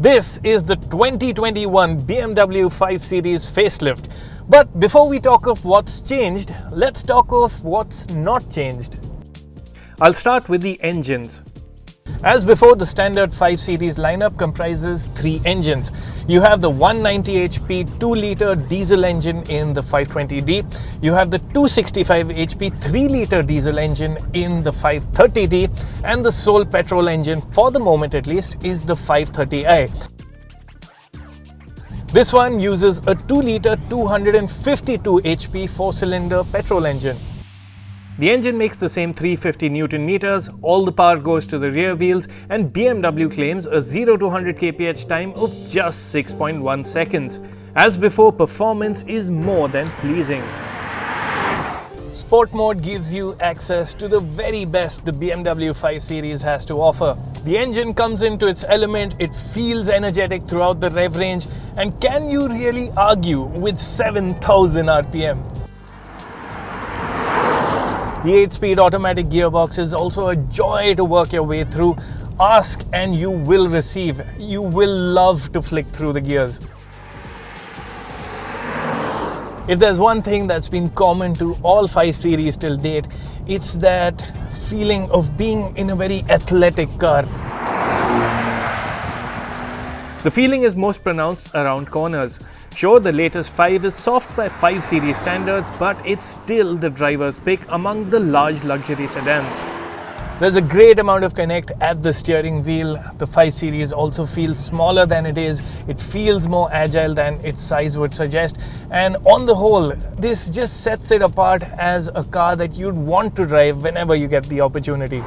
This is the 2021 BMW 5 Series facelift. But before we talk of what's changed, let's talk of what's not changed. I'll start with the engines. As before, the standard 5 Series lineup comprises 3 engines. You have the 190 HP 2-litre diesel engine in the 520D. You have the 265 HP 3-litre diesel engine in the 530D. And the sole petrol engine, for the moment at least, is the 530i. This one uses a 2-litre 252 HP 4-cylinder petrol engine. The engine makes the same 350 Newton meters, all the power goes to the rear wheels, and BMW claims a 0 to 100 kph time of just 6.1 seconds. As before, performance is more than pleasing. Sport mode gives you access to the very best the BMW 5 Series has to offer. The engine comes into its element, it feels energetic throughout the rev range, and can you really argue with 7,000 RPM? The 8-speed automatic gearbox is also a joy to work your way through. Ask and you will receive. You will love to flick through the gears. If there's one thing that's been common to all 5 Series till date, it's that feeling of being in a very athletic car. The feeling is most pronounced around corners. Sure, the latest 5 is soft by 5 Series standards, but it's still the driver's pick among the large luxury sedans. There's a great amount of connect at the steering wheel. The 5 Series also feels smaller than it is. It feels more agile than its size would suggest. And on the whole, this just sets it apart as a car that you'd want to drive whenever you get the opportunity.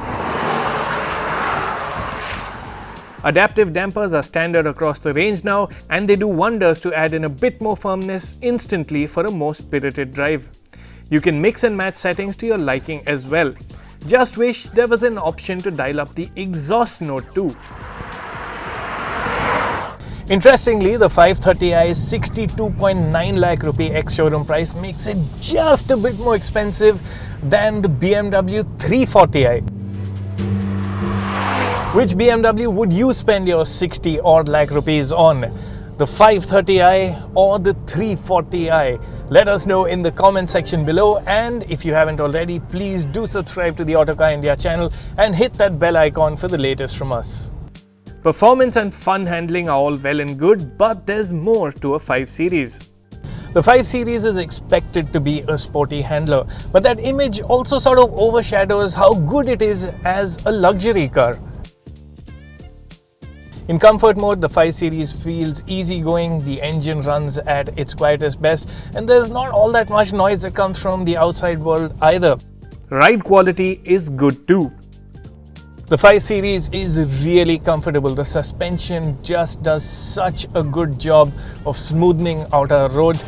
Adaptive dampers are standard across the range now, and they do wonders to add in a bit more firmness instantly for a more spirited drive. You can mix and match settings to your liking as well. Just wish there was an option to dial up the exhaust note too. Interestingly, the 530i's 62.9 lakh rupee ex-showroom price makes it just a bit more expensive than the BMW 340i. Which BMW would you spend your 60 odd lakh rupees on? The 530i or the 340i? Let us know in the comment section below, and if you haven't already, please do subscribe to the Autocar India channel and hit that bell icon for the latest from us. Performance and fun handling are all well and good, but there's more to a 5 Series. The 5 Series is expected to be a sporty handler, but that image also sort of overshadows how good it is as a luxury car. In comfort mode, the 5 Series feels easygoing, the engine runs at its quietest best, and there's not all that much noise that comes from the outside world either. Ride quality is good too. The 5 Series is really comfortable. The suspension just does such a good job of smoothing out our roads.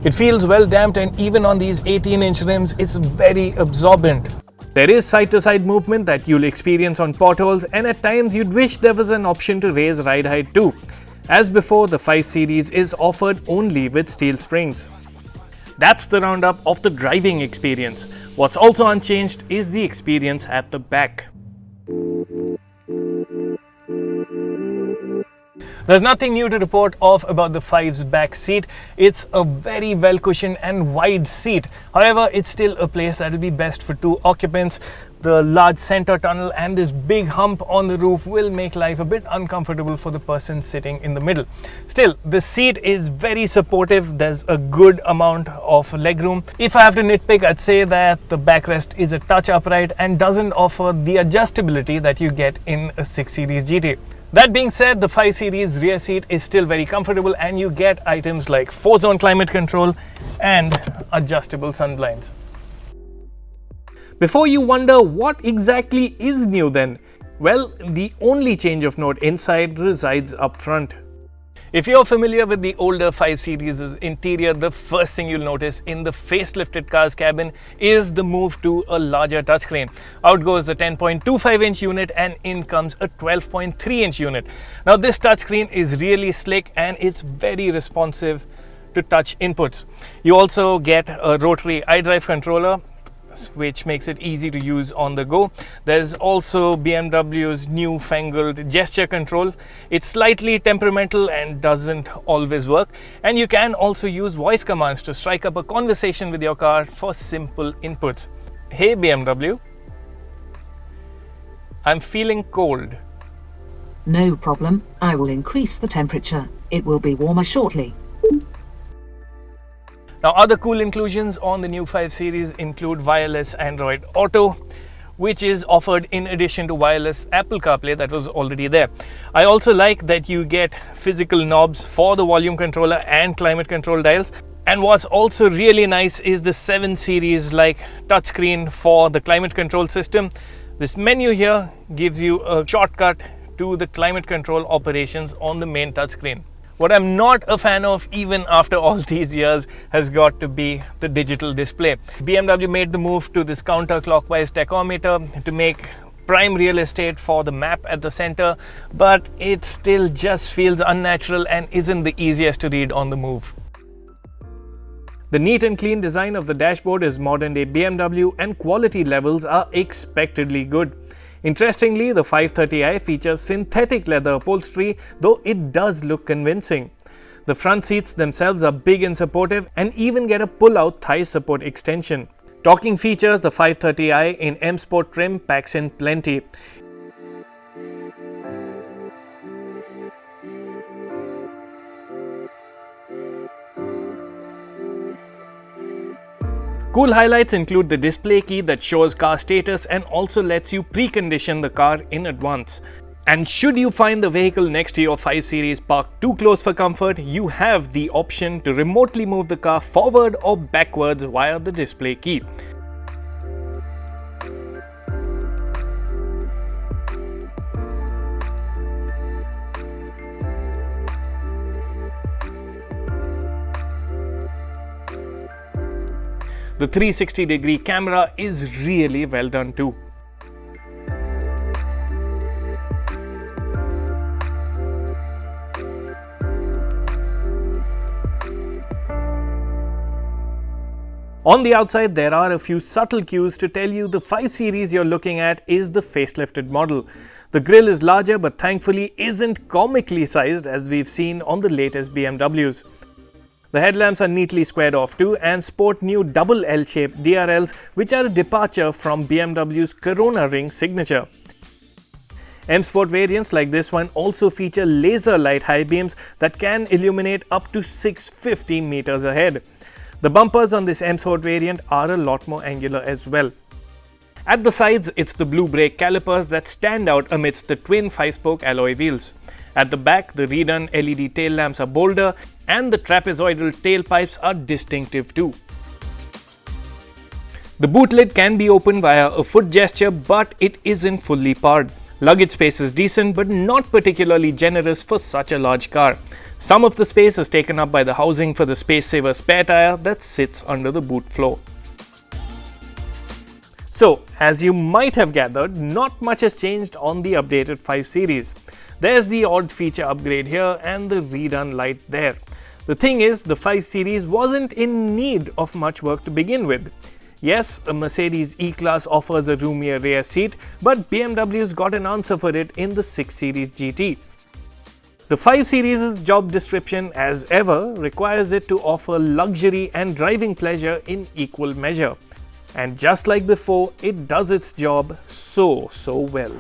It feels well damped, and even on these 18-inch rims, it's very absorbent. There is side-to-side movement that you'll experience on potholes, and at times you'd wish there was an option to raise ride height too. As before, the 5 Series is offered only with steel springs. That's the roundup of the driving experience. What's also unchanged is the experience at the back. There's nothing new to report of about the 5's back seat. It's a very well cushioned and wide seat. However, it's still a place that will be best for 2 occupants. The large center tunnel and this big hump on the roof will make life a bit uncomfortable for the person sitting in the middle. Still, the seat is very supportive. There's a good amount of legroom. If I have to nitpick, I'd say that the backrest is a touch upright and doesn't offer the adjustability that you get in a 6 Series GT. That being said, the 5 Series rear seat is still very comfortable, and you get items like 4-zone climate control and adjustable sunblinds. Before you wonder what exactly is new then, well, the only change of note inside resides up front. If you're familiar with the older 5 Series interior, the first thing you'll notice in the facelifted car's cabin is the move to a larger touchscreen. Out goes the 10.25-inch unit and in comes a 12.3-inch unit. Now this touchscreen is really slick and it's very responsive to touch inputs. You also get a rotary iDrive controller which makes it easy to use on the go. There's also BMW's newfangled gesture control. It's slightly temperamental and doesn't always work. And you can also use voice commands to strike up a conversation with your car for simple inputs. Hey BMW, I'm feeling cold. No problem, I will increase the temperature. It will be warmer shortly. Now, other cool inclusions on the new 5 Series include wireless Android Auto, which is offered in addition to wireless Apple CarPlay that was already there. I also like that you get physical knobs for the volume controller and climate control dials. And what's also really nice is the 7 Series like touchscreen for the climate control system. This menu here gives you a shortcut to the climate control operations on the main touchscreen. What I'm not a fan of even after all these years has got to be the digital display. BMW made the move to this counterclockwise tachometer to make prime real estate for the map at the center, but it still just feels unnatural and isn't the easiest to read on the move. The neat and clean design of the dashboard is modern day BMW and quality levels are expectedly good. Interestingly, the 530i features synthetic leather upholstery, though it does look convincing. The front seats themselves are big and supportive and even get a pull-out thigh support extension. Talking features, the 530i in M Sport trim packs in plenty. Cool highlights include the display key that shows car status and also lets you precondition the car in advance. And should you find the vehicle next to your 5 Series parked too close for comfort, you have the option to remotely move the car forward or backwards via the display key. The 360-degree camera is really well done too. On the outside, there are a few subtle cues to tell you the 5 Series you're looking at is the facelifted model. The grille is larger but thankfully isn't comically sized as we've seen on the latest BMWs. The headlamps are neatly squared off too and sport new double L-shaped DRLs, which are a departure from BMW's Corona ring signature. M Sport variants like this one also feature laser light high beams that can illuminate up to 650 meters ahead. The bumpers on this M Sport variant are a lot more angular as well. At the sides, it's the blue brake calipers that stand out amidst the twin 5-spoke alloy wheels. At the back, the redone LED tail lamps are bolder and the trapezoidal tailpipes are distinctive too. The boot lid can be opened via a foot gesture, but it isn't fully powered. Luggage space is decent but not particularly generous for such a large car. Some of the space is taken up by the housing for the space saver spare tire that sits under the boot floor. So, as you might have gathered, not much has changed on the updated 5 Series. There's the odd feature upgrade here and the redone light there. The thing is, the 5 Series wasn't in need of much work to begin with. Yes, a Mercedes E-Class offers a roomier rear seat, but BMW's got an answer for it in the 6 Series GT. The 5 Series' job description, as ever, requires it to offer luxury and driving pleasure in equal measure. And just like before, it does its job so well.